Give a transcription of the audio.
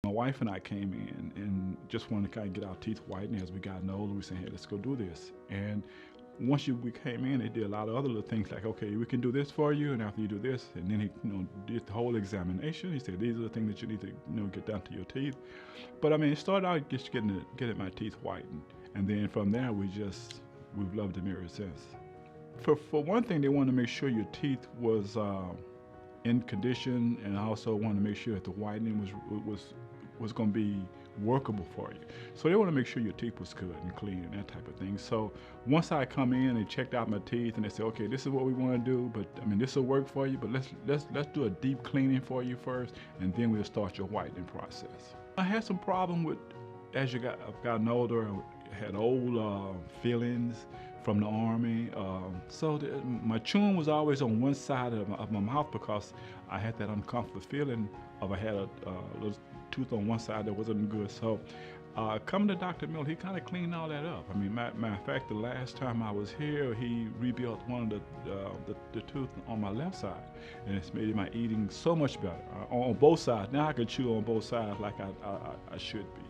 My wife and I came in and just wanted to kind of get our teeth whitened. As we got older, we said, hey, let's go do this. And we came in, they did a lot of other little things like, okay, we can do this for you, and after you do this, and then he, did the whole examination. He said, these are the things that you need to, get done to your teeth. But I mean, it started out just getting my teeth whitened, and then from there, we've loved them ever since. For one thing, they wanted to make sure your teeth was in condition, and I also wanted to make sure that the whitening was going to be workable for you. So they want to make sure your teeth was good and clean and that type of thing. So once I come in and checked out my teeth and they said, okay, this is what we want to do, but I mean, this will work for you, but let's do a deep cleaning for you first, and then we'll start your whitening process. I had some problem with, as I've gotten older, I had old fillings from the army. My chewing was always on one side of my mouth because I had that uncomfortable feeling of I had a little tooth on one side that wasn't good. So coming to Dr. Miller, he kind of cleaned all that up. I mean, matter of fact, the last time I was here, he rebuilt one of the tooth on my left side, and it's made my eating so much better on both sides. Now I can chew on both sides like I should be.